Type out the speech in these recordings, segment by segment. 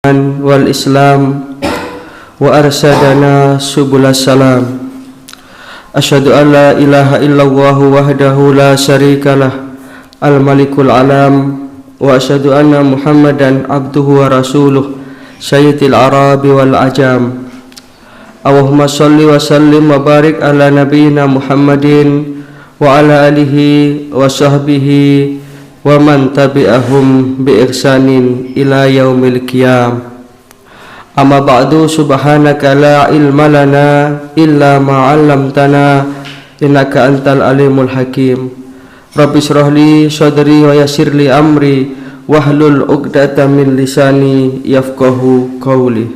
wal Islam wa arsadana subulas salam. Asyhadu an la ilaha illallah wahdahu la syarikalah al-malikul alam wa asyhadu anna Muhammadan abduhu wa rasuluh sayyidil arabi wal ajam. Allahumma shalli wa sallim wa barik ala nabiyyina Muhammadin wa ala alihi wa sahbihi wa man tabi'ahum bi ihsanin ila yaumil qiyam. Amma ba'du, subhanaka la ilma lana illa ma 'allamtana innaka antal alimul hakim. Rabbi shrah li sadri wa yassir li amri wahlul 'uqdatam min lisani yafqahu qawli.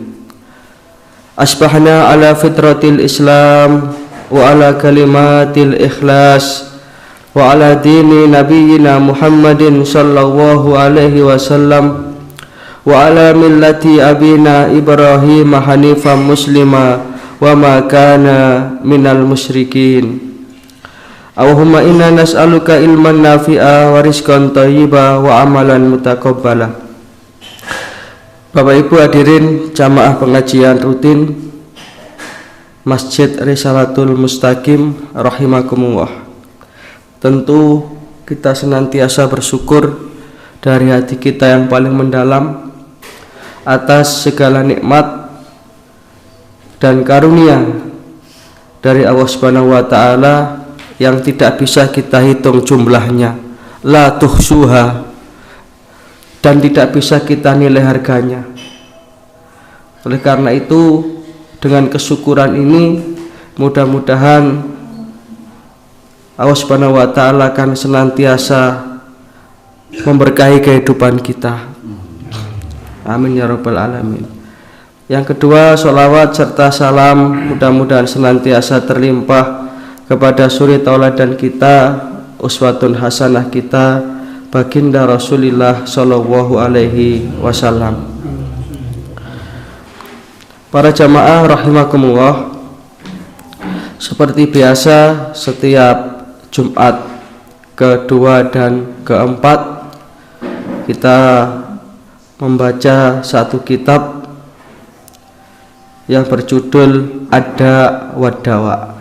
Asbahna ala fitratil Islam wa ala kalimatil ikhlas wa ala dini nabiyyina Muhammadin sallallahu alaihi wasallam wa ala millati abina Ibrahim hanifan muslima wa ma kana minal musyrikin. Allahumma inna nas'aluka ilman nafi'a wa rizqan thayyiba wa amalan mutaqabbala. Bapak Ibu hadirin jamaah pengajian rutin Masjid Risalatul Mustaqim rahimakumullah. Tentu kita senantiasa bersyukur dari hati kita yang paling mendalam atas segala nikmat dan karunia dari Allah Subhanahu wa taala yang tidak bisa kita hitung jumlahnya, la tuhsuha, dan tidak bisa kita nilai harganya. Oleh karena itu, dengan kesyukuran ini mudah-mudahan Allah Subhanahu wa taala akan senantiasa memberkahi kehidupan kita. Amin ya rabbal alamin. Yang kedua, sholawat serta salam mudah-mudahan senantiasa terlimpah kepada suri tauladan kita, uswatun hasanah kita, baginda Rasulullah sallallahu alaihi wasallam. Para jamaah rahimakumullah, seperti biasa setiap Jumat kedua dan keempat kita membaca satu kitab yang berjudul Ada Wadawa,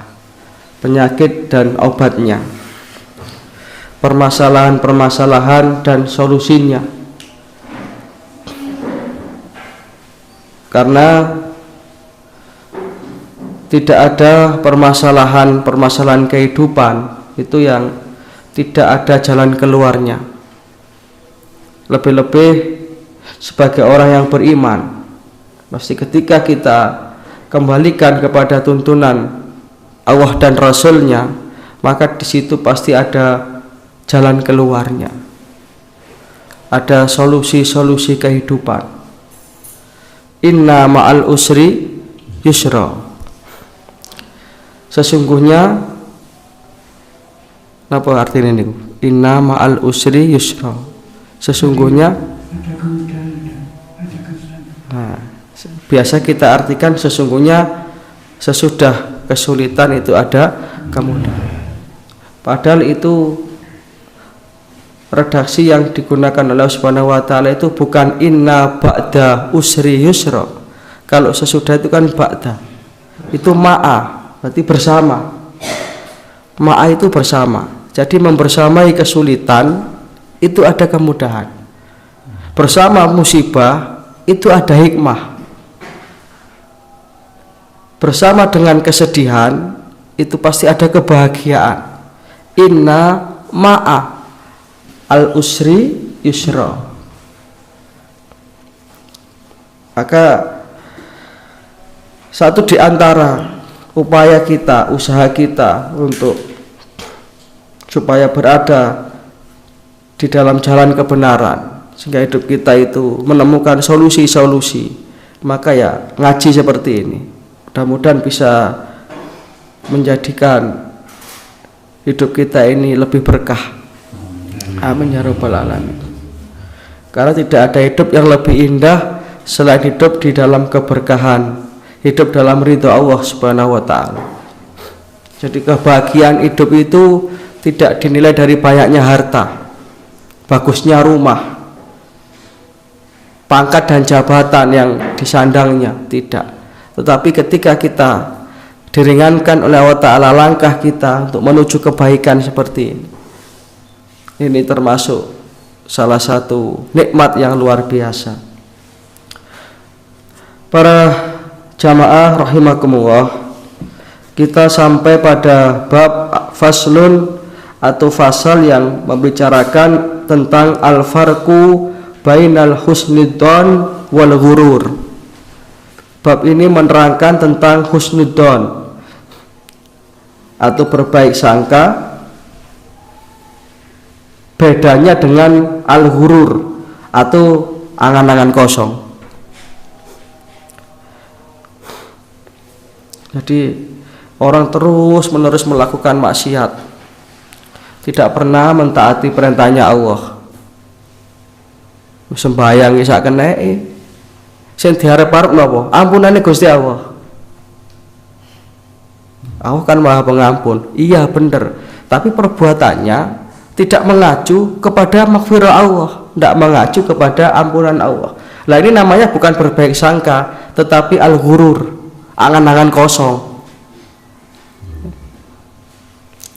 penyakit dan obatnya, permasalahan-permasalahan dan solusinya. Karena tidak ada permasalahan kehidupan itu yang tidak ada jalan keluarnya. Lebih-lebih sebagai orang yang beriman, pasti ketika kita kembalikan kepada tuntunan Allah dan Rasulnya, maka di situ pasti ada jalan keluarnya, ada solusi-solusi kehidupan. Inna ma'al usri yusra. Sesungguhnya, apa artinya ini? Inna ma'al usri yusra. Sesungguhnya, nah, biasa kita artikan sesungguhnya sesudah kesulitan itu ada kemudahan. Padahal itu redaksi yang digunakan oleh Allah Subhanahu wa taala itu bukan inna ba'da usri yusra. Kalau sesudah itu kan ba'da. Itu ma'a, berarti bersama. Ma'a itu bersama. Jadi membersamai kesulitan itu ada kemudahan. Bersama musibah itu ada hikmah. Bersama dengan kesedihan itu pasti ada kebahagiaan. Inna ma'a al usri yusra. Maka satu di antara upaya kita, usaha kita untuk supaya berada di dalam jalan kebenaran, sehingga hidup kita itu menemukan solusi-solusi, maka ya ngaji seperti ini mudah-mudahan bisa menjadikan hidup kita ini lebih berkah. Amin ya rabbal alamin. Karena tidak ada hidup yang lebih indah selain hidup di dalam keberkahan, hidup dalam ridho Allah Subhanahu wa taala. Jadi kebahagiaan hidup itu tidak dinilai dari banyaknya harta, bagusnya rumah, pangkat dan jabatan yang disandangnya, tidak. Tetapi ketika kita diringankan oleh Allah Ta'ala langkah kita untuk menuju kebaikan seperti ini termasuk salah satu nikmat yang luar biasa. Para jamaah rahimakumullah, kita sampai pada bab faslun atau fasal yang membicarakan tentang al-farqu bainal husnudzon wal ghurur. Bab ini menerangkan tentang husnudzon atau berbaik sangka, bedanya dengan al-ghurur atau angan-angan kosong. Jadi orang terus menerus melakukan maksiat, tidak pernah mentaati perintahnya Allah. Sembayang sak keneke, sing diarep-arep napa? Ampunane Gusti Allah. Allah kan Maha Pengampun. Iya benar, tapi perbuatannya tidak mengacu kepada maghfirah Allah, tidak mengacu kepada ampunan Allah. Lah ini namanya bukan berbaik sangka, tetapi al-ghurur, angan-angan kosong.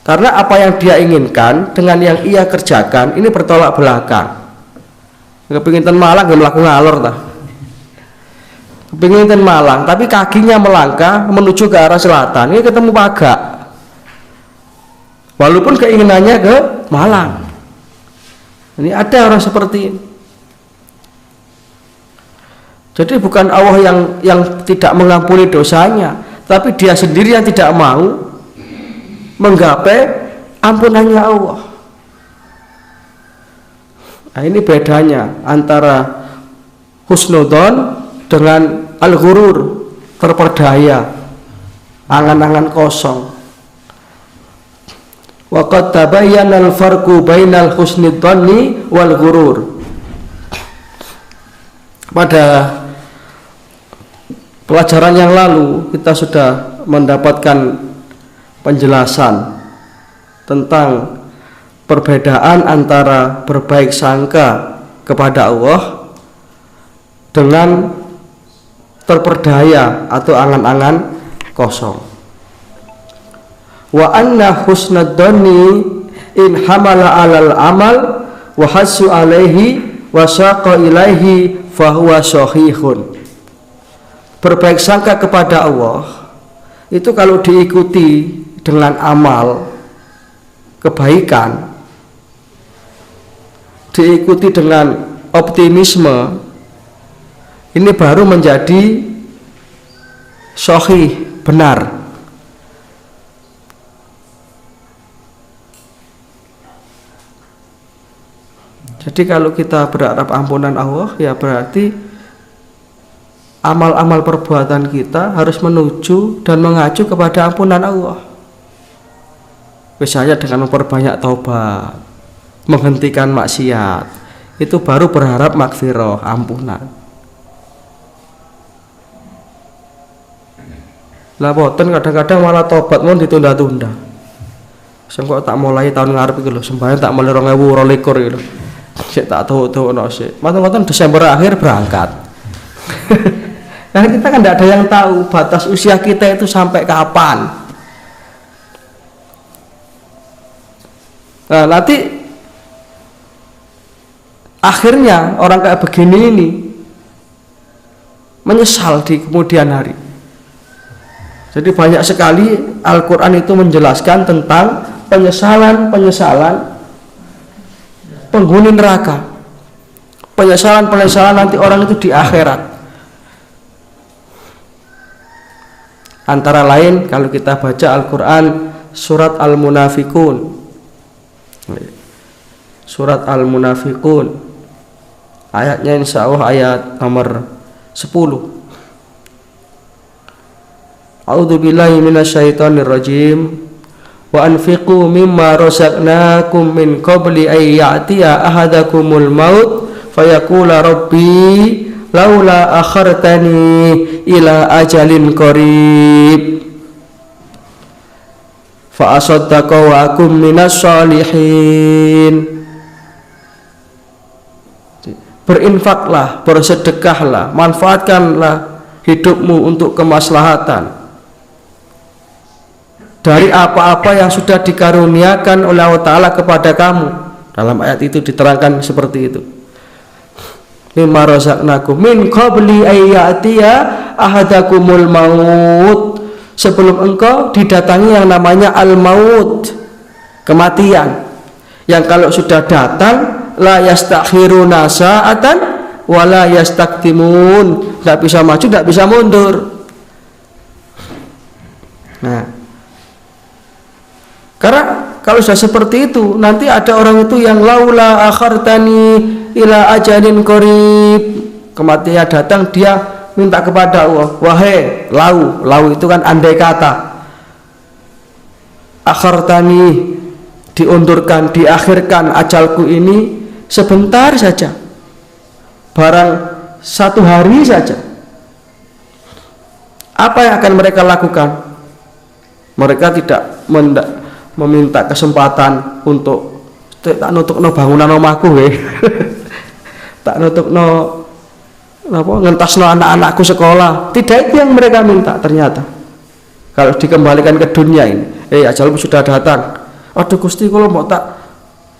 Karena apa yang dia inginkan dengan yang ia kerjakan ini bertolak belakang. Kepingin ten Malang gak mlaku ngalor ta. Kepingin ten Malang tapi kakinya melangkah menuju ke arah selatan, ini ketemu Pagak. Walaupun keinginannya ke Malang. Ini ada orang seperti ini. Jadi bukan Allah yang tidak mengampuni dosanya, tapi dia sendiri yang tidak mau menggapai ampunannya Allah. Nah, ini bedanya antara husnudzon dengan al-ghurur, terperdaya, angan-angan kosong. Wa qad tabayyana al-farqu bainal husnudzoni wal ghurur. Pada pelajaran yang lalu kita sudah mendapatkan penjelasan tentang perbedaan antara berbaik sangka kepada Allah dengan terperdaya atau angan-angan kosong. Wa anna husnadzanni in hamala alal amal wa hasu alaihi wa saqa ilaihi fahuwa sahihun. Berbaik sangka kepada Allah itu kalau diikuti dengan amal kebaikan, diikuti dengan optimisme, ini baru menjadi sahih, benar. Jadi kalau kita berharap ampunan Allah, ya berarti amal-amal perbuatan kita harus menuju dan mengacu kepada ampunan Allah. Misalnya dengan memperbanyak taubat, menghentikan maksiat, itu baru berharap maghfirah, ampunan. Lah boten kadang-kadang malah tobat mun ditunda-tunda. Sing kok tak mulai tahun ngarep iki lho, sembahyang tak mulai 2022 iki lho. Sik tak tahu-tahu sik. Matan-matan Desember akhir berangkat. Karena kita kan tidak ada yang tahu batas usia kita itu sampai kapan. Nah, nanti akhirnya orang kayak begini ini menyesal di kemudian hari. Jadi banyak sekali Al-Quran itu menjelaskan tentang penyesalan penghuni neraka, penyesalan nanti orang itu di akhirat. Antara lain kalau kita baca Al-Quran surat Al-Munafikun, surat Al-Munafikun ayatnya insya Allah ayat nomor 10. A'udzubillahi minasyaitonirrajim. Wa anfiqu mimma razaqnakum min qabli ay ya'tiya ahadakumul maut fayaqula rabbi laula akhartani ila ajalin qarib fa asaddaqa wa akum minas sholihin. berinfaklah, bersedekahlah, manfaatkanlah hidupmu untuk kemaslahatan dari apa-apa yang sudah dikaruniakan oleh Allah Ta'ala kepada kamu. Dalam ayat itu diterangkan seperti itu. Mimma razaqnakum min qabli ayyatiya ahadakumul maut, sebelum engkau didatangi yang namanya al-maut, kematian, yang kalau sudah datang la yastakhiruna sa'atan wa la yastaktimun, tidak bisa maju, tidak bisa mundur. Nah, karena kalau sudah seperti itu, nanti ada orang itu yang laula akhartani ila ajalin qarib, kematian datang, dia minta kepada Allah, wahai lau itu kan andai kata, akhartani, diundurkan, diakhirkan ajalku ini sebentar saja, barang 1 hari saja, apa yang akan mereka lakukan? Mereka tidak meminta kesempatan untuk tak nutukno bangunan omahku tak nutukno ngentasno anak-anakku sekolah. Tidak itu yang mereka minta. Ternyata kalau dikembalikan ke dunia ini, ajalmu sudah datang, aduh Gusti, kalau mau tak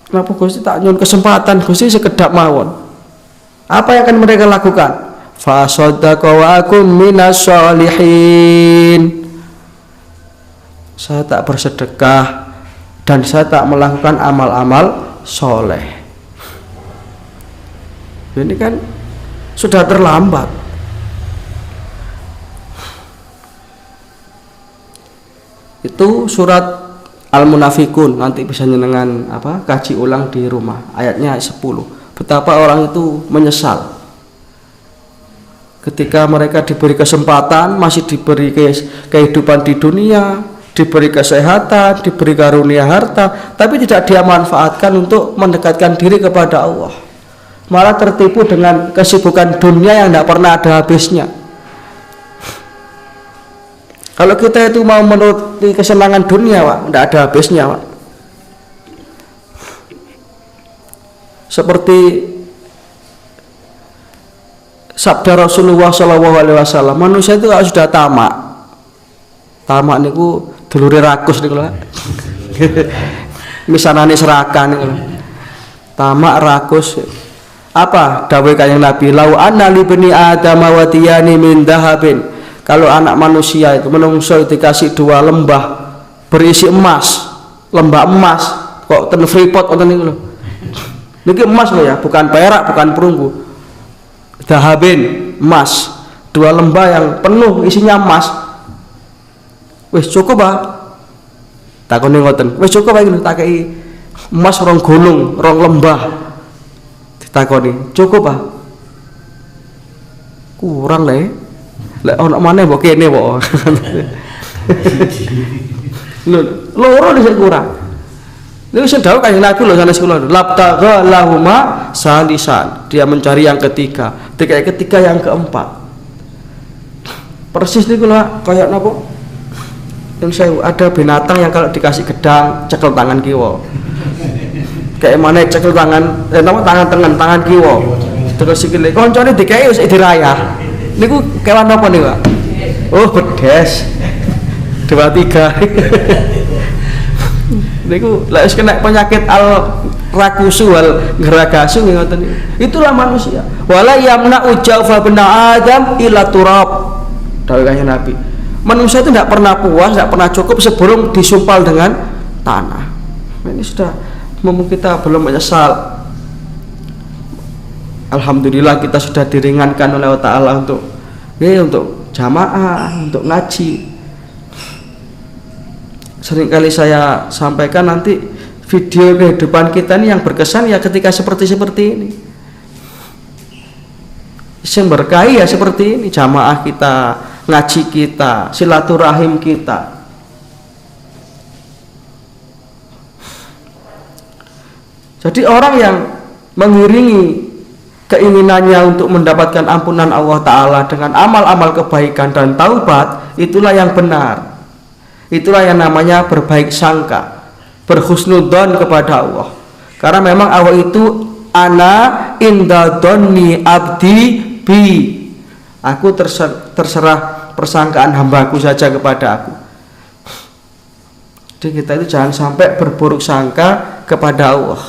kenapa Gusti tak nyun kesempatan Gusti sekedap mawon. Apa yang akan mereka lakukan? Fa saddaqa wa akum minas sholihin, saya tak bersedekah dan saya tak melakukan amal-amal soleh. Ini kan sudah terlambat. Itu surat Al-Munafikun, nanti bisa nyenengan kaji ulang di rumah, ayatnya 10. Betapa orang itu menyesal ketika mereka diberi kesempatan, masih diberi kehidupan di dunia, diberi kesehatan, diberi karunia harta, tapi tidak dia manfaatkan untuk mendekatkan diri kepada Allah. Malah tertipu dengan kesibukan dunia yang tidak pernah ada habisnya. Kalau kita itu mau menuruti kesenangan dunia, Pak, tidak ada habisnya, Pak. Seperti sabda Rasulullah SAW, manusia itu kalau sudah tamak niku dulure rakus niku lho. Misanane serakan niku. Tamak rakus. Apa dawuh Kanjeng Nabi? Lau anna li bani adam wa tiyani min dahabin. Kalau anak manusia itu menungso dikasih 2 lembah berisi emas, lembah emas, kok ten Freeport ngoten niku lho. Niki emas lho ya, bukan perak, bukan perunggu. Dahabin, emas. 2 lembah yang penuh isinya emas. Wis cukup, Pak. Takone ngoten. Wis cukup iki lho, tak kei emas 2 gunung, 2 lembah. Ditakoni, cukup, Pak? Kurang le. Lek ono maneh mbok kene kok. Loro sing kurang. Niku sing dawuh Kanjeng Nabi lho sanes kula. Labtagha lahuma salisan. Dia mencari yang ketiga, ketiga yang keempat. Persis niku lho kaya napa? Yang saya ada binatang yang kalau dikasih gedang cekel tangan kiwa, kayak mana cekel tangan tangan kiwa, terus sikile koncone dikei wis dirayah. Niku kewan apa nih, Pak? Oh, bedes 23. Niku lek wis kena penyakit al-rakusu wal geragasu ngoten niku. Itulah manusia. Wala yamna ujaufa bena adam ila turab. Dawuh Kanjeng Nabi. Manusia itu tidak pernah puas, tidak pernah cukup sebelum disumpal dengan tanah. Ini sudah kita belum menyesal. Alhamdulillah kita sudah diringankan oleh Allah Ta'ala untuk jamaah, untuk ngaji. Seringkali saya sampaikan nanti video kehidupan kita ini yang berkesan ya ketika seperti ini. Yang berkahi ya seperti ini, jamaah kita, ngaji kita, silaturahim kita. Jadi orang yang mengiringi keinginannya untuk mendapatkan ampunan Allah Ta'ala dengan amal-amal kebaikan dan taubat, itulah yang benar. Itulah yang namanya berbaik sangka, berhusnudzon kepada Allah. Karena memang Allah itu ana inda dhanni abdi bi. Aku terserah persangkaan hambaku saja kepada aku. Jadi kita itu jangan sampai berburuk sangka kepada Allah.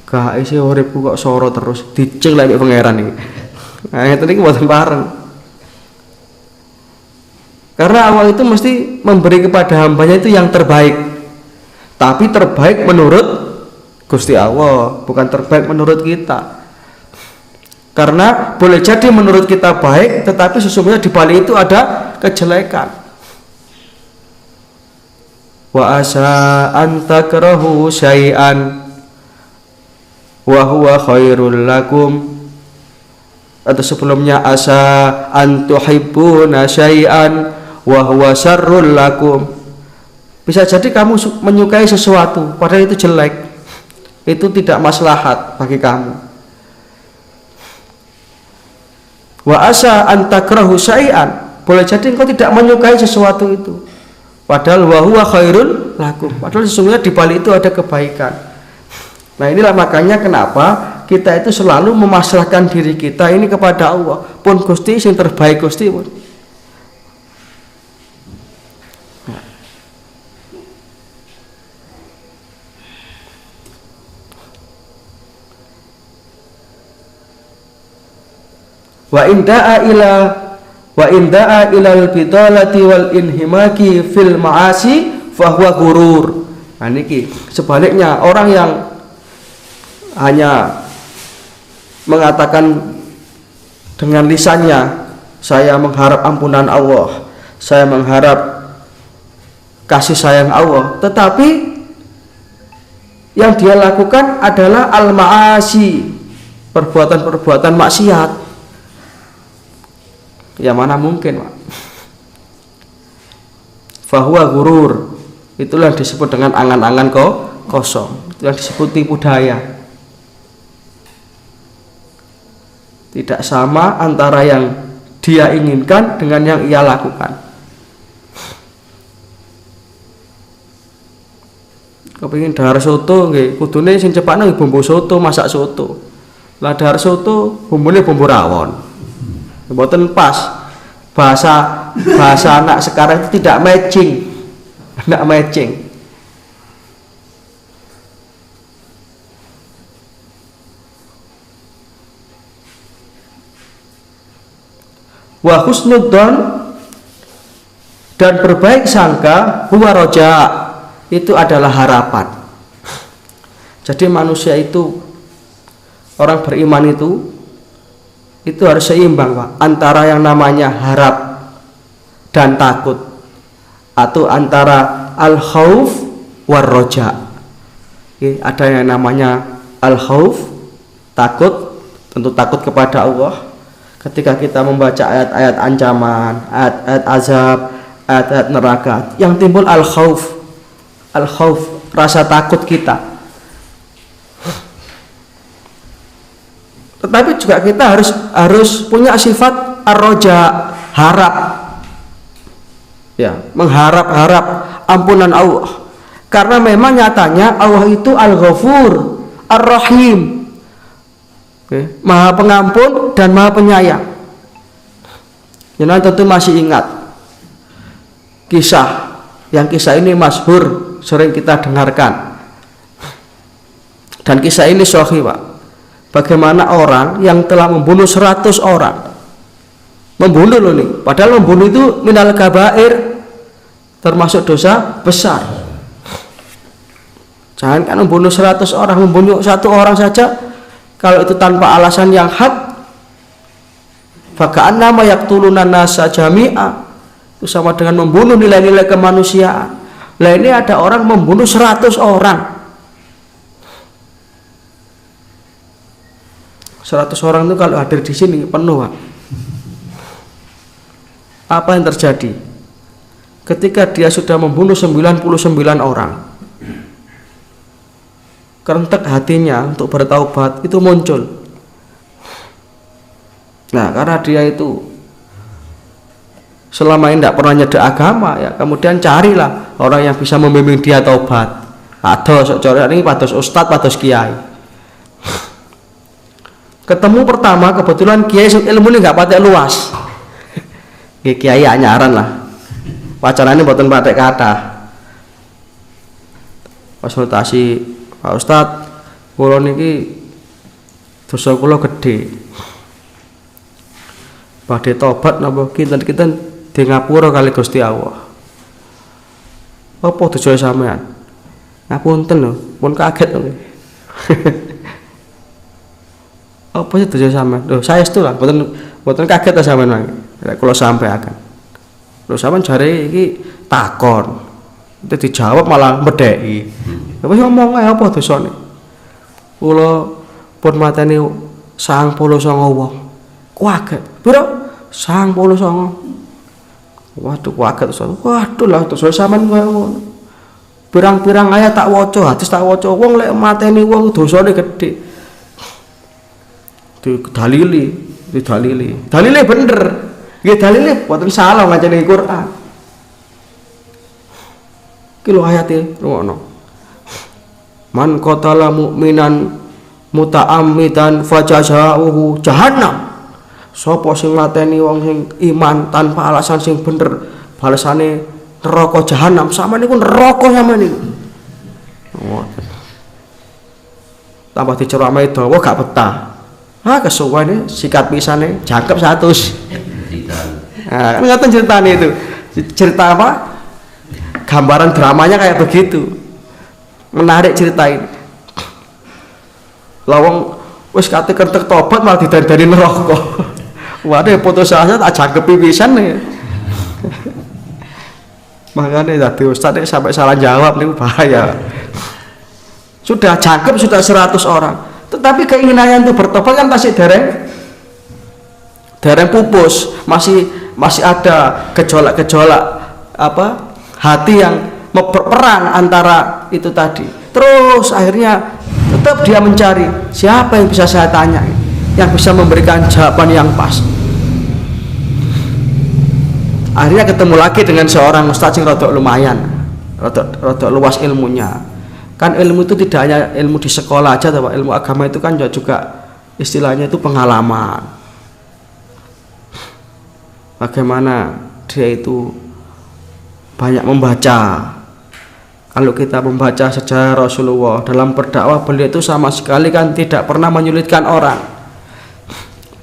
Gak isi uripku kok soro terus diceng lagi pangeran iki. Nah, ngeten iki mboten pareng. Karena Allah itu mesti memberi kepada hambanya itu yang terbaik. Tapi terbaik menurut Gusti Allah, bukan terbaik menurut kita. Karena boleh jadi menurut kita baik, tetapi sesungguhnya di balik itu ada kejelekan. Wa asa an takrahu syai'an wa huwa khairul lakum. Atau sebelumnya asa an tuhibbuna syai'an wa huwa syarrul lakum. Bisa jadi kamu menyukai sesuatu padahal itu jelek. Itu tidak maslahat bagi kamu. Wa asa an takrahu syai'an, boleh jadi engkau tidak menyukai sesuatu itu padahal wa huwa khairul lakum. Padahal sesungguhnya di balik itu ada kebaikan. Nah, inilah makanya kenapa kita itu selalu memasrahkan diri kita ini kepada Allah. Pun Gusti sing terbaik Gusti pun. Wa inda'a ilal bidalati wal inhimaki fil ma'asi fahuwa gurur. Nah niki sebaliknya, orang yang hanya mengatakan dengan lisannya saya mengharap ampunan Allah, saya mengharap kasih sayang Allah, tetapi yang dia lakukan adalah al-ma'asi, perbuatan-perbuatan maksiat. Ya mana mungkin, Pak. Fahuwa gurur, itulah yang disebut dengan angan-angan kosong, itu yang disebut tipu daya. Tidak sama antara yang dia inginkan dengan yang ia lakukan. Kepengin dahar soto nggih, kudune sing cepakno bumbu soto, masak soto. Lah dahar soto bumbune bumbu rawon. Mboten pas. Bahasa anak sekarang itu tidak matching. Tidak matching. Wa husnudzon, dan berbaik sangka, huwa roja, itu adalah harapan. Jadi manusia itu, orang beriman itu harus seimbang, Pak, antara yang namanya harap dan takut, atau antara al-khauf war roja. Ada yang namanya al-khauf, takut, tentu takut kepada Allah. Ketika kita membaca ayat-ayat ancaman, ayat-ayat azab, ayat-ayat neraka, yang timbul al-khauf, rasa takut kita. Tetapi juga kita harus punya sifat ar-roja, harap. Ya, mengharap-harap ampunan Allah. Karena memang nyatanya Allah itu Al-Ghafur, Ar-Rahim. Maha pengampun dan Maha penyayang. Jangan tentu masih ingat kisah ini masyhur, sering kita dengarkan. Dan kisah ini sahih, Pak. Bagaimana orang yang telah membunuh 100 orang, membunuh loh nih, padahal membunuh itu minal kabair, termasuk dosa besar. Jangan kan membunuh 100 orang, membunuh 1 orang saja, kalau itu tanpa alasan yang hak, faka'annama yaqtuluna nasa jami'a, itu sama dengan membunuh nilai-nilai kemanusiaan. Lah ini ada orang membunuh 100 orang. 100 orang itu kalau hadir di sini penuh, Pak. Apa yang terjadi? Ketika dia sudah membunuh 99 orang, kerentek hatinya untuk bertaubat itu muncul. Nah, karena dia itu selama ini tidak pernah nyedek agama, ya kemudian carilah orang yang bisa membimbing dia taubat. Pados, ini pados ustadz, pados kiai. Ketemu pertama kebetulan kiai ilmu ini nggak patek luas. Kiai anyaran lah. Wacanane mboten patek kathah. Konsultasi, Pak Ustadz, kula niki dosa kula gedhe. Badhe tobat napa kinten-kinten di ngapura kali Gusti Allah. Apa dosa sampean? Ngapunten lho, pun kaget lho. Apa sih dosa sampean? Lho, saestu lah, mboten kaget ta sampean mangke. Nek kula sampaikan. Lho sampean jare iki takon. Itu dijawab malah medheki. Wis ngomong ae apa dosane? Kula pun mateni 99 wong. Kaget. Piro? 99. Waduh kaget. Waduh lah dosa sampean koyo ngono. Pirang-pirang ayat tak waca, hadis tak waca, wong lek mateni wong dosane gedhe. Dalili. Dalile bener. Nggih dalile boten salah ngajeni Quran. Ki lho ayate ngono. Man qatala mu'minan muta'ammidan fajazaohu jahannam. Sapa sing mateni wong sing iman tanpa alasan sing bener, balesane neraka jahanam. Sama niku neraka sama niku. Tambah diceramai dawa gak betah. Kesuwane sikat pisane jangkep 100. Kan ngoten ceritane itu. Cerita apa? Gambaran dramanya kayak begitu. Menarik cerita ini. Lawang wis kate kentek tobat malah didandani neraka. Waduh putus asa tak jangkepi pisan nih. Makanya dadi ustaz sampai salah jawab niku bahaya. Sudah jangkep sudah 100 orang. Tetapi keinginannya untuk bertobat kan masih dereng pupus, masih ada gejolak-gejolak apa hati yang berperang antara itu tadi. Terus akhirnya tetap dia mencari siapa yang bisa saya tanya, yang bisa memberikan jawaban yang pas. Akhirnya ketemu lagi dengan seorang ustaz yang rodok lumayan, rodok luas ilmunya. Kan ilmu itu tidak hanya ilmu di sekolah aja, Pak. Ilmu agama itu kan juga istilahnya itu pengalaman. Bagaimana dia itu banyak membaca. Kalau kita membaca sejarah Rasulullah dalam berdakwah, beliau itu sama sekali kan tidak pernah menyulitkan orang.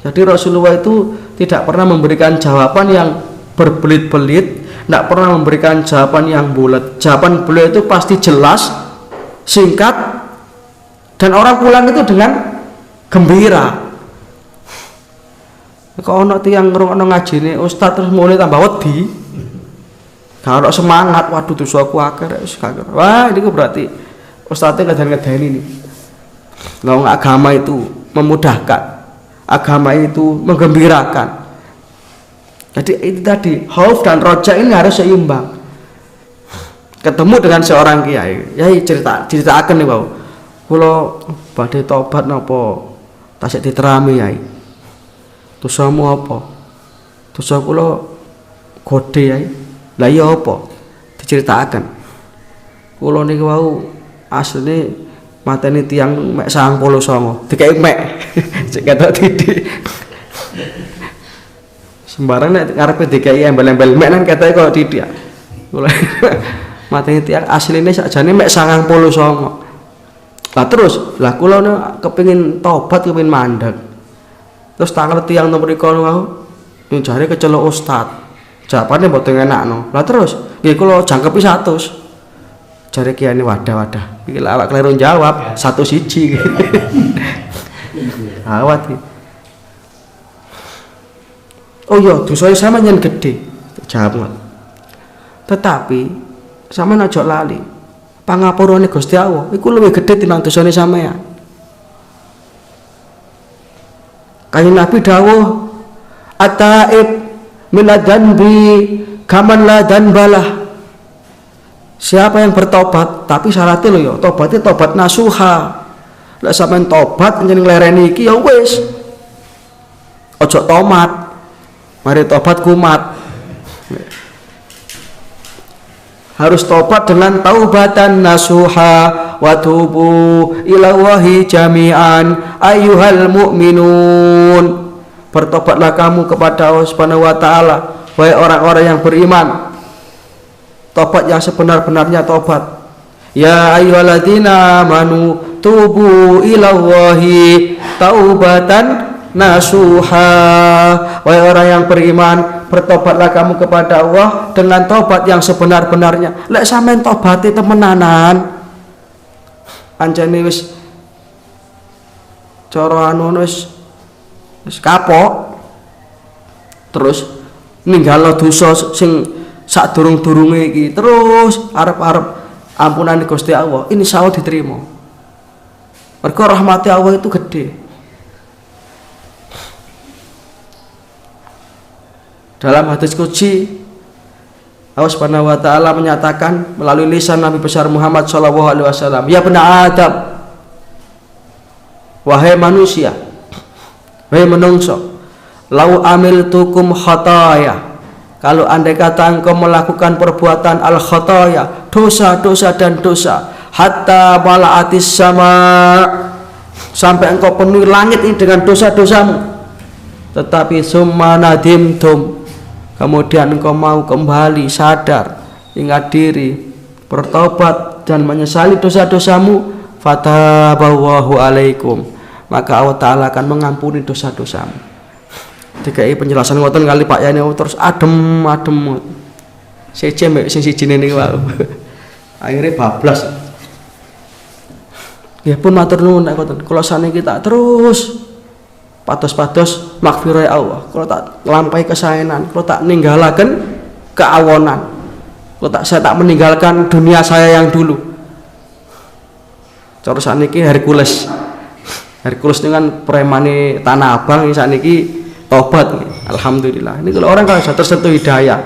Jadi Rasulullah itu tidak pernah memberikan jawaban yang berbelit-belit, tidak pernah memberikan jawaban yang bulat. Jawaban beliau itu pasti jelas, singkat, dan orang pulang itu dengan gembira. Kalau ono tiyang ngrungokno ngajine ustaz terus mulai tambah wedi, kalau semangat, waduh dosa aku akeh wis gak. Wah, ini berarti ustaznya ngedeni ini. Lalu agama itu memudahkan, agama itu menggembirakan. Jadi itu tadi khauf dan roja ini harus seimbang. Ketemu dengan seorang kiai, ceritakan nih bau, kalau badhe tobat napa tasik diterami yai. Dosamu apa? Dosa kula gede yai. Lah iya apa? Diceritakan. Kula niki wau asline mateni tiyang mek 99, dikai mek. Cek ketok titik. Sembarang nek ngarepe dikai embel-embel mek nang ketoke kok titik. Kula mateni tiyang asline sakjane mek 99. Lah terus, lah kula kepengin tobat, kepengin mandeg. Terus tanggal tiyang nomor iku wau jare kecelok ustaz. Jawabane mboten enakno. Lah terus, nggih kula jangkepi 100. Jare kiane wadah. Iki awak kleru jawab 1-1. Awat iki. Oh iya, dosane sampeyan yen gedhe. Jawab. Tetapi sampeyan aja lali. Pangapurane Gusti Allah iku luwih gedhe timbang dosane sampeyan. Kanjeng Nabi dawuh, "At-taib minadz-dzanbi kaman la dzanbalah." Siapa yang bertobat, tapi syaratnya lho ya, tobatnya tobat nasuha. Lek sampean tobat njeneng lereni iki ya wis. Ojo tomat. Mari tobat kumat. Harus tobat dengan taubatan nasuha wa tubu ilallahi jami'an ayyuhal mu'minun. Bertobatlah kamu kepada Allah Subhanahu wa taala, wahai orang-orang yang beriman. Tobat yang sebenar-benarnya tobat. Ya ayyuhalladzina amanu tubu ilallahi taubatan nasuha. Wahai orang yang beriman, bertobatlah kamu kepada Allah dengan tobat yang sebenar-benarnya. Lek sampean tobate temenanan, anjane wis cara anu wis kapok, terus ninggalo dosa sing sadurung-durunge iki, terus arep-arep ampunan Gusti Allah, ini insyaallah diterima. Mergo rahmati Allah itu gede. Dalam hadis qudsi Allah Subhanahu wa taala menyatakan melalui lisan Nabi besar Muhammad sallallahu alaihi wasallam, "Ya bani Adam, wahai manusia, wahai menungso, lau amiltukum khataya." Kalau andai kata engkau melakukan perbuatan al-khataya, dosa-dosa dan dosa, hatta mala'atis sama, sampai engkau penuhi langit ini dengan dosa-dosamu, tetapi summa nadimtum, kemudian engkau mau kembali sadar, ingat diri, bertobat dan menyesali dosa-dosamu, fataballahu alaikum, maka Allah Ta'ala akan mengampuni dosa-dosamu. Dikai penjelasan ngoten kali Pak Yani terus adem sece mbek sing sijine niku wae. Akhire bablas. Ya pun matur nuwun nek ngoten. Kula saniki tak terus pados-pados makfirah Allah. Kula tak nglampahi kesaenan, kula tak ninggalaken keawonan. Saya tak meninggalkan dunia saya yang dulu. Cara saniki Hercules. Hercules dengan premane Tanah Abang saniki tobat, alhamdulillah. Ini kalau orang kalau sudah tersentuh hidayah,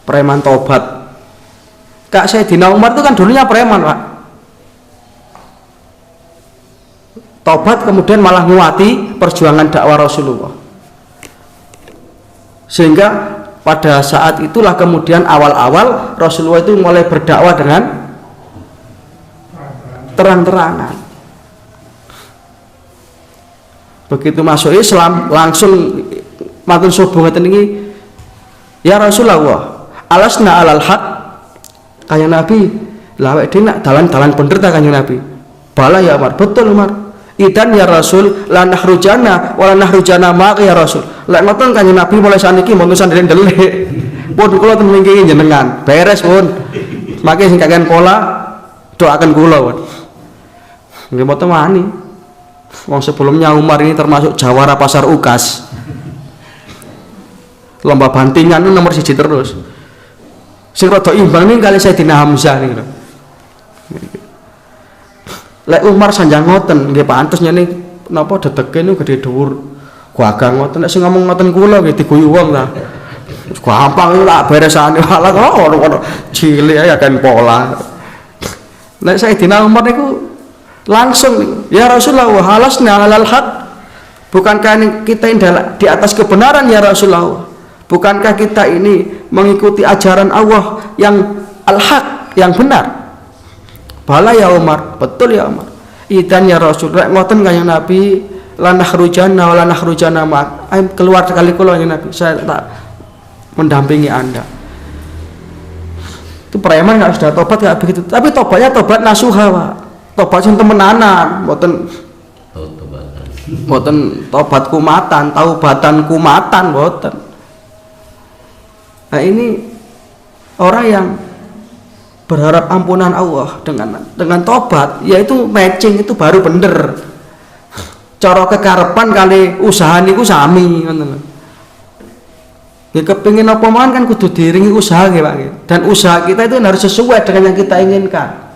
preman tobat. Kak Sayyidina Umar itu kan dulunya preman, Pak. Tobat kemudian malah nguati perjuangan dakwah Rasulullah. Sehingga pada saat itulah kemudian awal-awal Rasulullah itu mulai berdakwah dengan terang-terangan. Begitu masuk Islam langsung matur subuh ngeten iki, ya Rasulullah, alasna alal haq, kanjeng Nabi, lah awake dhewe nak dalan-dalan bener ta kanjeng Nabi? Bala ya Umar, betul Umar. Idan ya Rasul, la nahrujana wa la nahrujana ma ya Rasul. Lek ngoten kanjeng Nabi mulai saniki mboten sandelen delik. Pun kula temen iki jenengan, beres pun. Mangke sing kakean pola doaken kula, pun. Nggih mboten wani. Wong sebelumnya Umar ini termasuk jawara pasar Ukas, lomba bantingan itu nomor 1 terus. Sing rada imbang ning kali Sayyidina Hamzah niku. Lek Umar sanjang ngoten nggih pantes nyene napa dedeke niku gede dhuwur. Gagang ngoten nek sing ngomong ngoten kula nggih diguyu wong ta. Gampang itu tak beresane malah ono cilik ya kan pola. Lek Sayyidina Umar niku langsung, ya Rasulullah, halasna alal haq, bukankah kita ini di atas kebenaran ya Rasulullah? Bukankah kita ini mengikuti ajaran Allah yang al-haq, yang benar? Bala ya Umar, betul ya Umar. Idan ya Rasul, rek ngoten kanjeng Nabi, la nahrujana wa la nahrujana ma. Keluar sekali kula kanjeng Nabi, saya tak mendampingi Anda. Itu preman enggak sudah tobat enggak begitu. Tapi tobatnya tobat nasuha, Pak. Tobat sing temenanan, mboten tobat kumatan, taubatan kumatan, mboten. Nah, ini orang yang berharap ampunan Allah dengan tobat, yaitu matching itu baru bener. Cara kekarepan kali usaha niku sami, ngoten lho. Ya kepengin apa mawon kan kudu diiringi usaha nggih, Pak. Dan usaha kita itu harus sesuai dengan yang kita inginkan.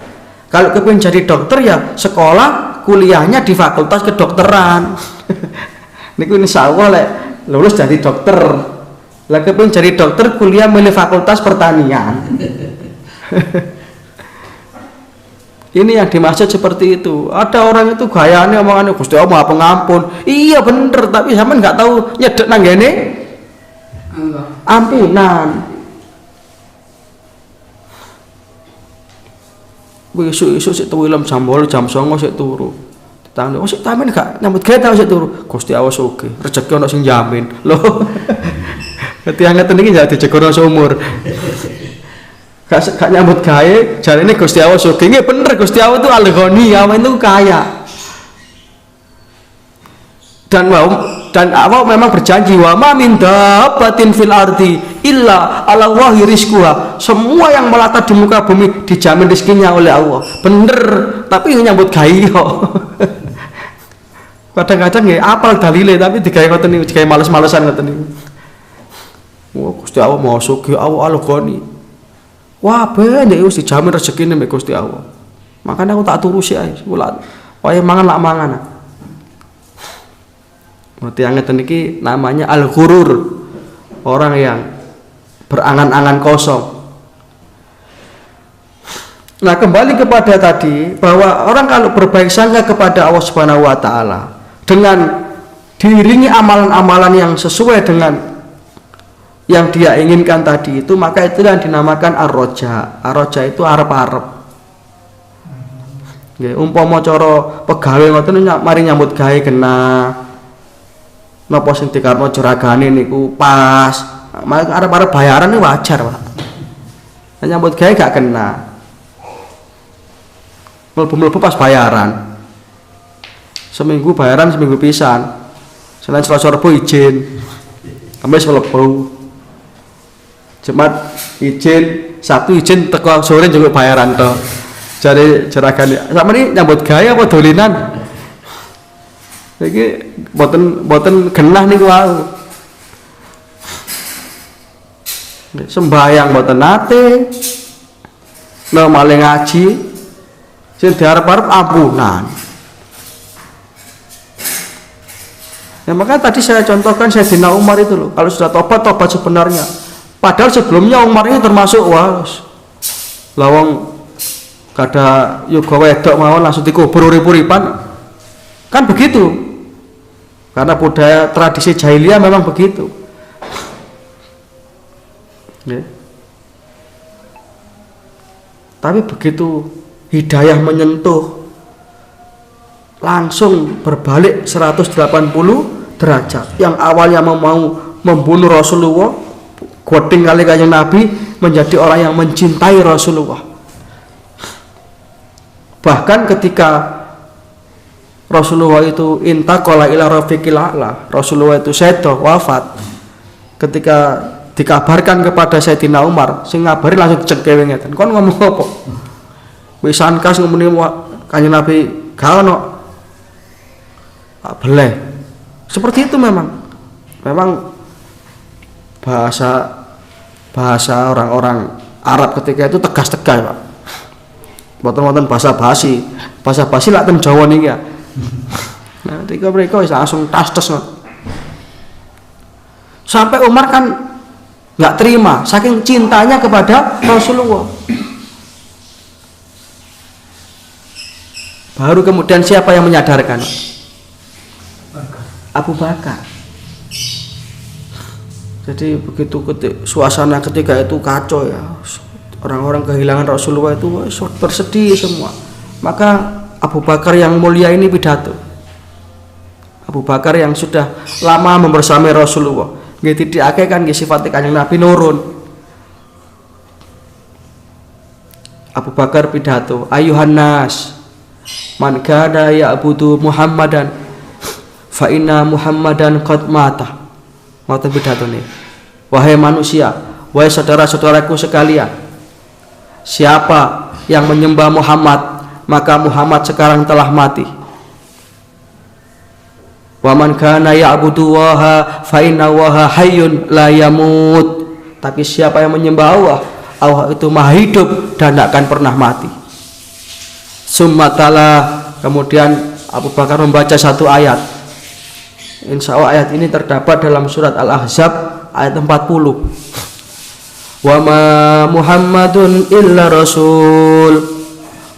Kalau kepingin jadi dokter ya sekolah kuliahnya di fakultas kedokteran. Niku insyaallah lek lulus jadi dokter. Lah kepingin jadi dokter kuliah milih fakultas pertanian. Ini yang dimaksud seperti itu. Ada orang itu gayanya omongannya Gusti Allah Maha Pengampun. Iya bener, tapi sampean nggak tahu nyedek nang ngene ampunan. Kowe esuk-esuk sik turu jam 8 jam 09.00 sik turu. Ditangno, sik tamen gak nyambut gawe ta sik turu. Gusti Allah sugih, rezeki ana sing jamin. Lho. Ketika ngeten iki jadi dijegono seumur. Gak nyambut gawe, jarene Gusti Allah sugih. Nggih bener Gusti Allah itu Al-Ghani, Allah itu kaya. Dan Allah memang berjanji wa ma min dabbatin fil ardi illa 'ala Allahi rizquha. Semua yang melata di muka bumi dijamin rezekinya oleh Allah. Bener, tapi nyambut gawe kok. Kadang-kadang nggih apal dalile tapi digawe ngoten niku, digawe males-malesan ngoten niku. Wah, Gusti Allah Maha Sugih, Allah Al-Ghani. Wah, ben wis dijamin rezekine mbek Gusti Allah. Makanya aku tak turusi ae. Wae mangan lak mangan. Berarti yang ngeten iki namanya al-ghurur. Orang yang berangan-angan kosong. Nah, kembali kepada tadi bahwa orang kalau berbaik sangka kepada Allah Subhanahu wa taala dengan diiringi amalan-amalan yang sesuai dengan yang dia inginkan tadi itu, maka itulah yang dinamakan ar-raja. Ar-raja itu arep-arep. Nggih, umpama cara pegawe ngoten mari nyambut gawe kena napa sing dikarepno juragane niku pas. Arep-arep bayaran niku wajar, Pak. Nyambut gawe gak kena. Mlebu-mlebu pas bayaran. Seminggu bayaran, seminggu pisan. Selain Selasa Rebo izin. Kamis mlebu. Jumat izin, Sabtu izin, teko sore juga bayaran to. Jare juragane. Sakmene nyambut gawe apa dolinan? Iki boten genah niku wau. Sembayang boten nate. Maling ngaji sing diarep-arep ampunan. Ya maka tadi saya contohkan Sayyidina Umar itu loh. Kalau sudah tobat sebenarnya. Padahal sebelumnya Umar ini termasuk lawang kada yoga wedok mawon langsung dikubur urip-uripan. Kan begitu. Karena budaya tradisi jahiliyah memang begitu. Ya. Tapi begitu hidayah menyentuh langsung berbalik 180 derajat. Yang awalnya mau membunuh Rasulullah, goding kali kanjeng Nabi, menjadi orang yang mencintai Rasulullah. Bahkan ketika Rasulullah itu intaqala ila rafiqil a'la, Rasulullah itu sedo wafat, ketika dikabarkan kepada Sayyidina Umar, sing ngabari langsung cengkewe ngeten. Kon ngomong apa? Wis sankas ngomongin kanjeng Nabi gak ono. Boleh. Seperti itu memang bahasa orang-orang Arab ketika itu tegas-tegas, Pak. Boten-boten bahasa basi lak ten Jawa niki ya. Nah, ketika mereka langsung tas-tas. Sampai Umar kan nggak terima saking cintanya kepada Rasulullah. Baru kemudian siapa yang menyadarkan? Abu Bakar. Jadi begitu suasana ketika itu kacau ya, orang-orang kehilangan Rasulullah itu bersedih semua. Maka Abu Bakar yang mulia ini pidato. Abu Bakar yang sudah lama membersamai Rasulullah, nggih tidakake kan nggih sifate kanjeng Nabi nurun. Abu Bakar pidato, ayuhan nas, man kana ya'budu Muhammadan fa inna Muhammadan qad mata. Ngoten pidatone. Wahai manusia, wahai saudara-saudaraku sekalian, siapa yang menyembah Muhammad, maka Muhammad sekarang telah mati. Wa man kana ya'budu Allaha fa inna Allaha hayyun la yamut. Tapi siapa yang menyembah Allah, Allah itu maha hidup dan tidak akan pernah mati. Summatala, kemudian Abu Bakar membaca satu ayat. Insya Allah ayat ini terdapat dalam surat Al-Ahzab ayat 40. Wa ma Muhammadun illa rasul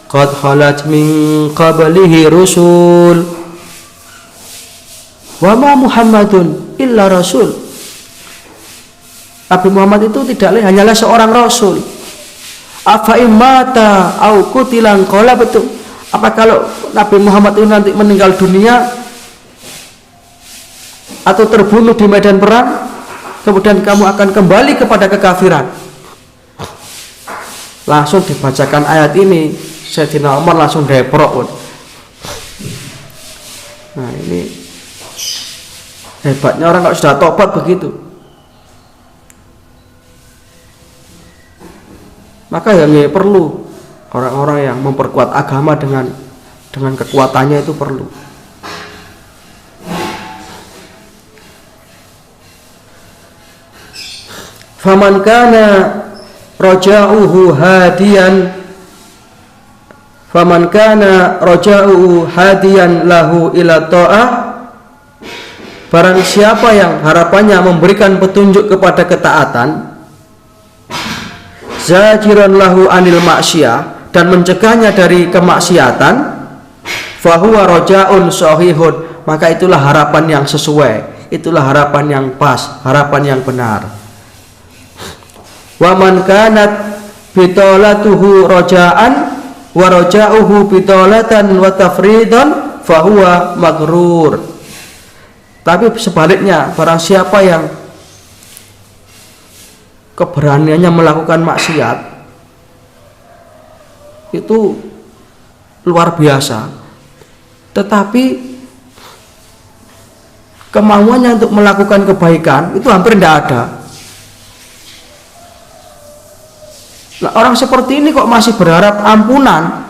qad khalat min qablihi rusul. Wa ma Muhammadun illa rasul. Nabi Muhammad itu tidaklah hanyalah seorang rasul. Afa imata au qutilan qala betul. Apa kalau Nabi Muhammad itu nanti meninggal dunia atau terbunuh di medan perang, kemudian kamu akan kembali kepada kekafiran? Langsung dibacakan ayat ini, Sayyidina Umar langsung deprok. Nah, ini hebatnya orang kalau sudah tobat begitu. Maka yang perlu orang-orang yang memperkuat agama dengan kekuatannya itu perlu. Faman kana raja'uhu hadiyan lahu ila ta'ah, barang siapa yang harapannya memberikan petunjuk kepada ketaatan, zajiran lahu anil maksiyah, dan mencegahnya dari kemaksiatan, fahuwa raja'un sahihun, maka itulah harapan yang sesuai, itulah harapan yang pas, harapan yang benar. Wa man kanat bitolatuhu raja'an wa raja'uhu bitolatan wa tafridan fahuwa maghrur. Tapi sebaliknya, barang siapa yang keberaniannya melakukan maksiat itu luar biasa, tetapi kemauannya untuk melakukan kebaikan itu hampir tidak ada. Nah, orang seperti ini kok masih berharap ampunan?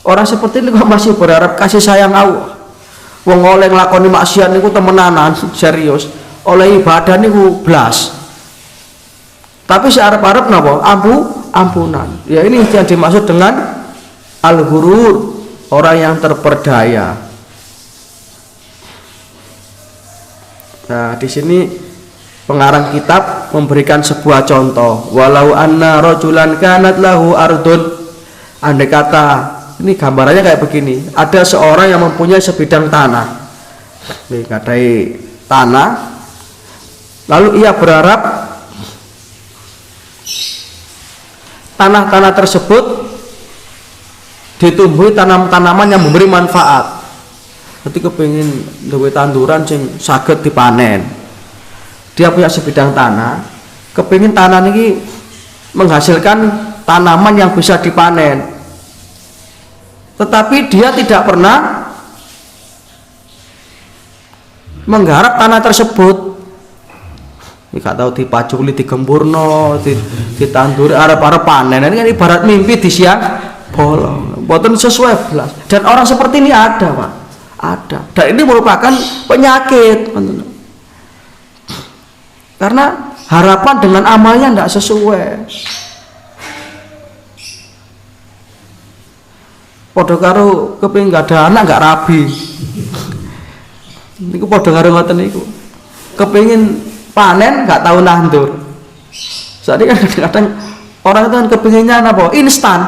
Orang seperti ini kok masih berharap kasih sayang Allah? Wong oleh nglakoni maksiat niku temenanan serius, oleh ibadah niku blas. Tapi searep-arep napa? Ampunan. Ya ini yang dimaksud dengan al-ghurur, orang yang terperdaya. Nah, di sini pengarang kitab memberikan sebuah contoh. Walau anna rajulan kanat lahu ardun, andai kata, ini gambarannya kayak begini, ada seorang yang mempunyai sebidang tanah, dikatai tanah, lalu ia berharap tanah-tanah tersebut ditumbuhi tanam-tanaman yang memberi manfaat. Jadi kepingin duwe tanduran sing saged dipanen. Dia punya sebidang tanah, kepingin tanah ini menghasilkan tanaman yang bisa dipanen, tetapi dia tidak pernah menggarap tanah tersebut. Nggak tahu dipaculi, digempurno, ditanduri, arep-arep panen. Ini kan ibarat mimpi di siang bolong, boten sesuai belas. Dan orang seperti ini ada, Pak, ada. Dan ini merupakan penyakit, karena harapan dengan amalnya tidak sesuai. Padha karo kepengin nggak ada anak nggak rabi. Niku padha karo ngoten niku. Kepengin panen nggak tahu nandur. Jadi kan kadang-kadang orang itu kan kepinginnya apa? Instan.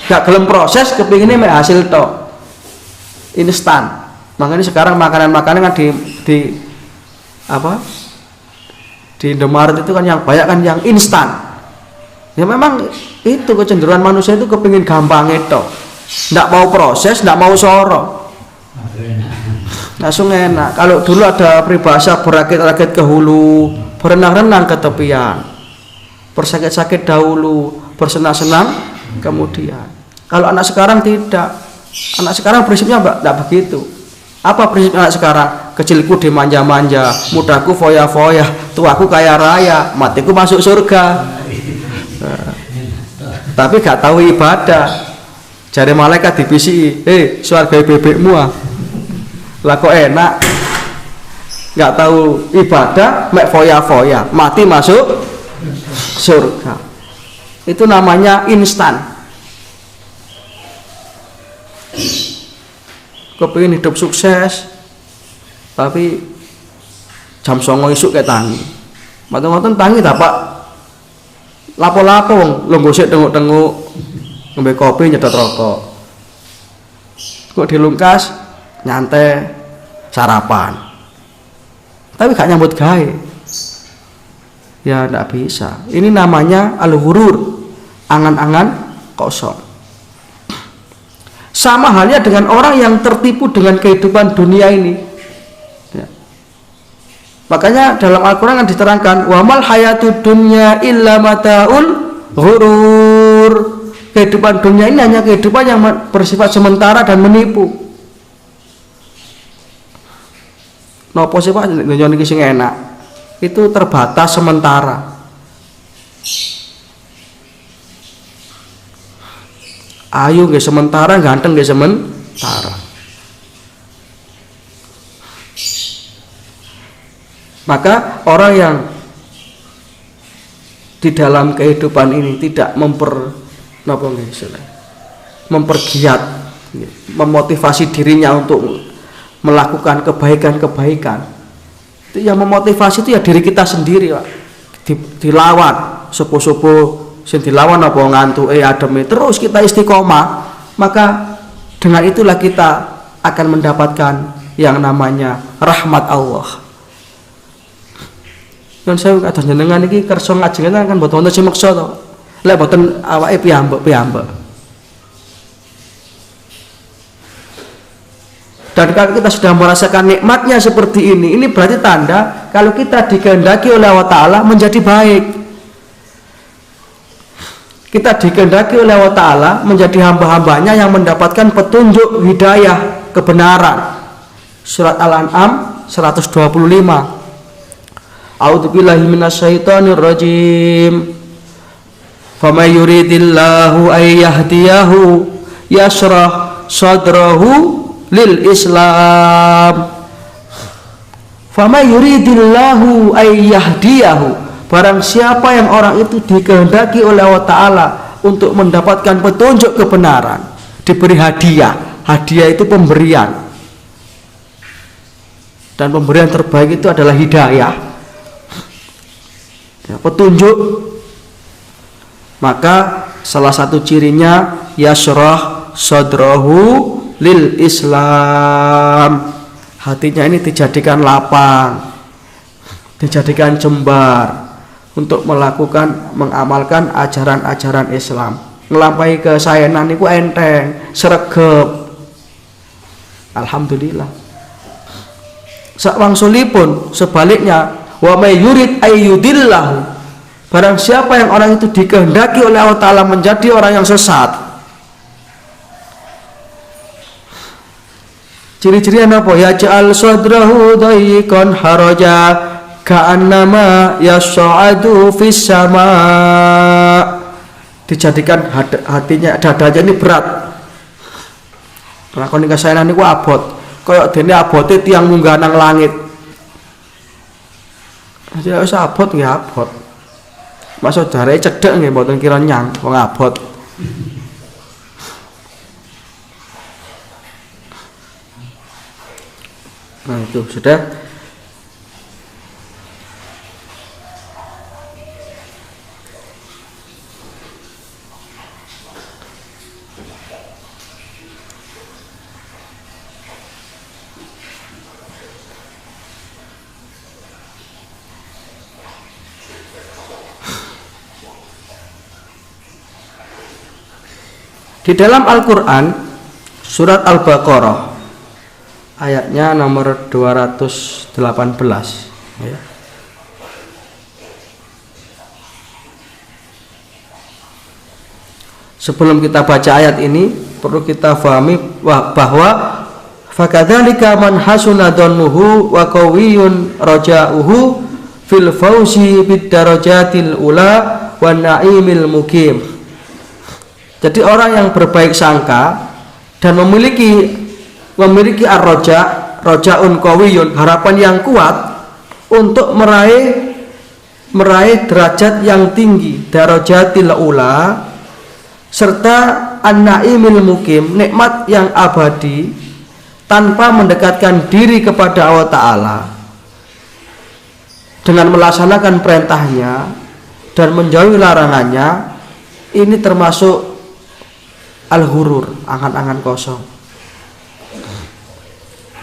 Nggak gelem proses, kepinginnya mek hasil tok. Instan. Makanya sekarang makanan-makanan kan di apa? Di Indomaret itu kan yang banyak kan yang instan. Ya memang itu kecenderungan manusia itu kepingin gampang itu, nggak mau proses, nggak mau soro, langsung enak. Kalau dulu ada peribahasa berakit-rakit ke hulu, berenang-renang ke tepian, bersakit-sakit dahulu, bersenang-senang kemudian. Kalau anak sekarang tidak, anak sekarang prinsipnya tidak begitu. Apa prinsip anak sekarang? Kecilku dimanja-manja, mudaku foya-foya, tuaku kaya raya, matiku masuk surga. Nah, tapi gak tahu ibadah. Jari malaikat dibisi, swarga bebekmu lah kok enak. Gak tahu ibadah, mek foya-foya, mati masuk surga. Itu namanya instan. Kepingin hidup sukses, tapi jam 09.00 isuk kayak tangi. Mata-mata tangi dapat lapo-lapo, longgosik tenguk-tenguk, ngombe kopi, nyedot rokok. Kok dilungkas, nyantai, sarapan. Tapi gak nyambut gawe. Ya tidak bisa. Ini namanya al-ghurur, angan-angan kosong. Sama halnya dengan orang yang tertipu dengan kehidupan dunia ini. Ya. Makanya dalam Al-Quran kan diterangkan, wamal hayatud dunya illa mataul ghurur. Kehidupan dunia ini hanya kehidupan yang bersifat sementara dan menipu. Nopo sih Pak, dunia ini sing enak. Itu terbatas sementara. Ayu nggih sementara, ganteng nggih sementara. Maka orang yang di dalam kehidupan ini tidak mempergiat, memotivasi dirinya untuk melakukan kebaikan-kebaikan. Itu yang memotivasi itu ya diri kita sendiri, Pak. Dilawan sepo-sepo sing dilawan apa ngantuke ademe, terus kita istiqomah, maka dengan itulah kita akan mendapatkan yang namanya rahmat Allah. Kan saya kados jenengan iki kersa ngajengan kan mboten wonten sing meksa to. Lek mboten awake piyambak. Dan kalau kita sudah merasakan nikmatnya seperti ini berarti tanda kalau kita dikehendaki oleh Allah Ta'ala menjadi baik. Kita dikehendaki oleh Allah Ta'ala menjadi hamba-hambanya yang mendapatkan petunjuk hidayah kebenaran. Surat Al-An'am 125. A'udzubillahi minasyaitonir rajim. Famay yuridillahu ay yahdiyahu yashrah sadrahu lil Islam. Fama yuridillahu ay yahdiyahu. Barang siapa yang orang itu dikehendaki oleh Allah Ta'ala untuk mendapatkan petunjuk kebenaran, diberi hadiah. Hadiah itu pemberian, dan pemberian terbaik itu adalah hidayah, ya, petunjuk. Maka salah satu cirinya yashrah sadrahu lil Islam. Hatinya ini dijadikan lapang, dijadikan jembar untuk mengamalkan ajaran-ajaran Islam. Ngelampahi kesaenan niku enteng, sregep. Alhamdulillah. Sakwangsulipun sebaliknya, wa may yurid ayyudillahu. Barang siapa yang orang itu dikehendaki oleh Allah Ta'ala menjadi orang yang sesat, ciri-cirinya apa? Ya ja'al sadrahu dayiqan haraja ka'annama yas'adu fis sama. Dijadikan hatinya, dadanya ini berat. Lakoni kasaenan niku abot, kaya dene abote tiang munggah nang langit. Ya wis abot nggih abot. Maksud darane cedhek nggih mboten kira nyang, wong abot. Nah itu sudah. Di dalam Al-Quran surat Al-Baqarah ayatnya nomor 218 ya. Sebelum kita baca ayat ini perlu kita pahami bahwa fakadzalika man hasuna dhannuhu wa qawiyyun raja'uhu fil fawzi bid darajatil ula wan na'imil muqim. Jadi orang yang berbaik sangka dan memiliki ar-raja, rajaun qawiyun, harapan yang kuat untuk meraih derajat yang tinggi, darajatil ula, serta an-naimil mukim, nikmat yang abadi tanpa mendekatkan diri kepada Allah Ta'ala dengan melaksanakan perintahnya dan menjauhi larangannya. Ini termasuk al-ghurur, angan-angan kosong.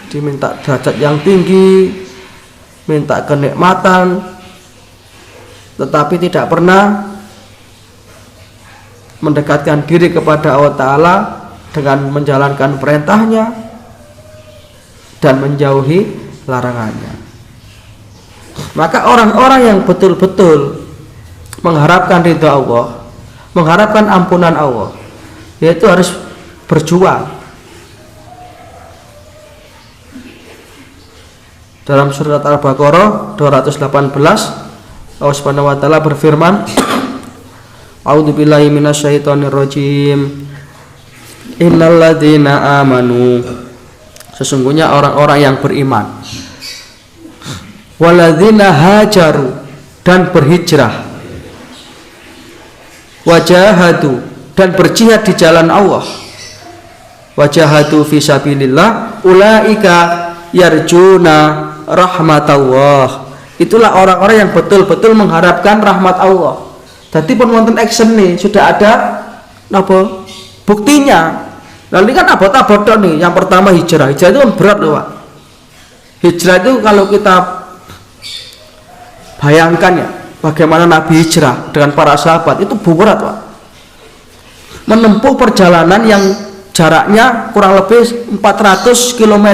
Diminta derajat yang tinggi, minta kenikmatan, tetapi tidak pernah mendekatkan diri kepada Allah Ta'ala dengan menjalankan perintahnya dan menjauhi larangannya. Maka orang-orang yang betul-betul mengharapkan ridha Allah, mengharapkan ampunan Allah, yaitu harus berjuang. Dalam surat Al-Baqarah 218 Allah Subhanahu wa taala berfirman, A'udzubillahi minasyaitonirrajim. Innalladzina amanu, sesungguhnya orang-orang yang beriman, waladzina hajaru, dan berhijrah, wajahadu, dan berjihad di jalan Allah, wajahadu fisabilillah, ulaika yarjuna rahmatallah. Itulah orang-orang yang betul-betul mengharapkan rahmat Allah. Jadi pun wonten action nih, sudah ada apa buktinya. Lalu kan abot-abot nih. Yang pertama hijrah itu kan berat loh Pak. Hijrah itu kalau kita bayangkan ya, bagaimana Nabi hijrah dengan para sahabat itu berat Pak. Menempuh perjalanan yang jaraknya kurang lebih 400 km.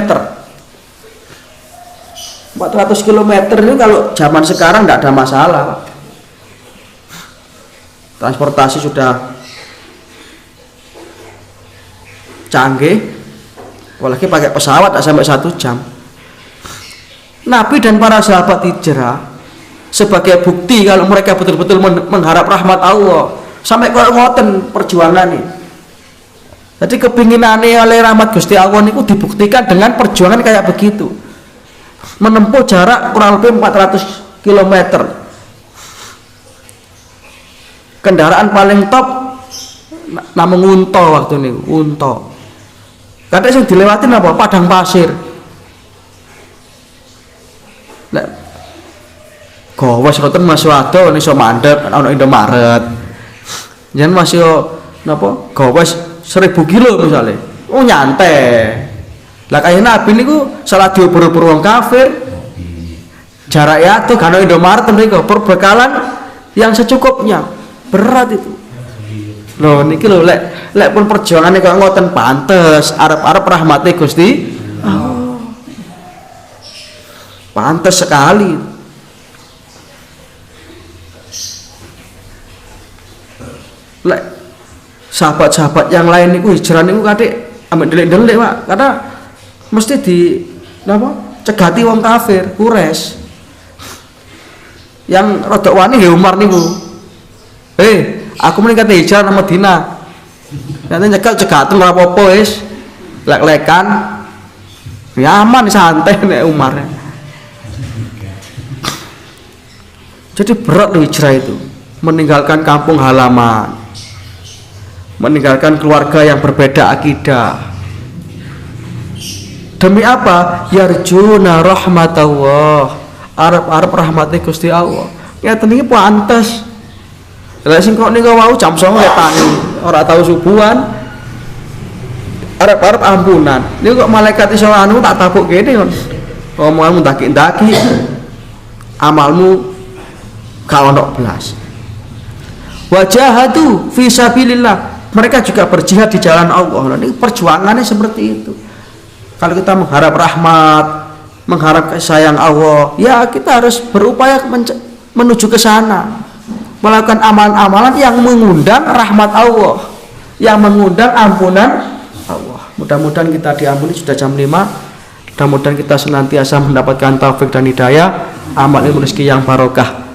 400 km ini kalau zaman sekarang tidak ada masalah Pak. Transportasi sudah canggih, apalagi pakai pesawat tak sampai 1 jam. Nabi dan para sahabat hijrah sebagai bukti kalau mereka betul-betul mengharap rahmat Allah, sampai kalau ngoten perjuangan nih. Jadi kepinginannya oleh rahmat Gusti Allah niku dibuktikan dengan perjuangan kayak begitu, menempuh jarak kurang lebih 400 km. Kendaraan paling top namung unta waktu ini, unta. Kadang yang dilewatin apa? Padang pasir. Nek gawas ngoten Mas Wado iso mandek ana Indomaret. Yen masih napa? Gawas 1000 kilo misalnya. Oh nyantai. Lah kaya Nabi niku salah diubur-ubur wong kafir. Jarak ya tuh kan Indomaret mriku perbekalan yang secukupnya. Berat itu. Loh niki lho lek pun perjuangane kok ngoten pantes arep-arep rahmate Gusti. Oh. Pantes sekali. Lek sahabat-sahabat yang lain niku hijrah niku kadek ambek delik-delik Pak, karena mesti di napa? Cegati wong kafir, Quraisy. Yang rodok wani ya Umar niku. Aku mending kate hijrah nang Madinah. Nanti nyekel cegaten ora apa-apa wis. Lek-lekan. Ya aman santai nek Umar. Jadi berat loh hijrah itu. Meninggalkan kampung halaman. Meninggalkan keluarga yang berbeda akidah. Demi apa? Yarjuna rahmatallah. Arep-arep rahmate Gusti Allah. Ngeten iki pantes. Lah sing kok niku wau jam 09.00 tani, ora tau subuhan. Arep-arep ampunan. Niku kok malaikat iso anu tak tabuk kene kon. Omonganmu ndaki-ndaki. Amalmu gak ono blas. Wajahatu fi sabilillah. Mereka juga berjihad di jalan Allah. Nah, ini perjuangannya seperti itu. Kalau kita mengharap rahmat, mengharap kasih sayang Allah, ya kita harus berupaya menuju ke sana. Melakukan amalan-amalan yang mengundang rahmat Allah, yang mengundang ampunan Allah. Mudah-mudahan kita diampuni. Sudah jam 5. Mudah-mudahan kita senantiasa mendapatkan taufik dan hidayah, amal ilmu rezeki yang barokah.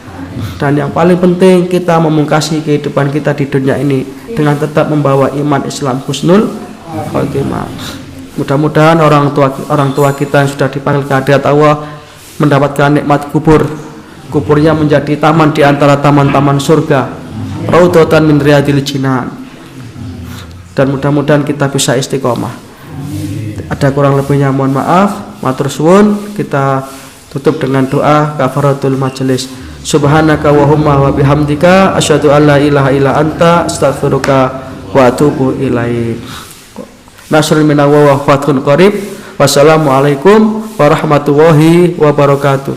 Dan yang paling penting kita memungkasi kehidupan kita di dunia ini dengan tetap membawa iman Islam husnul khotimah. Mudah-mudahan orang tua kita yang sudah dipanggil ke hadirat Allah mendapatkan nikmat kubur. Kuburnya menjadi taman di antara taman-taman surga, raudhatan min riyadil jinan. Dan mudah-mudahan kita bisa istiqomah. Ada kurang lebihnya mohon maaf, matur suwun. Kita tutup dengan doa kafaratul majelis. Subhanaka wahumma wa bihamdika asyhadu an la ilaha illa anta astaghfiruka wa atubu ilaik. Nasrun minallah wa fathun qarib. Wassalamualaikum warahmatullahi wabarakatuh.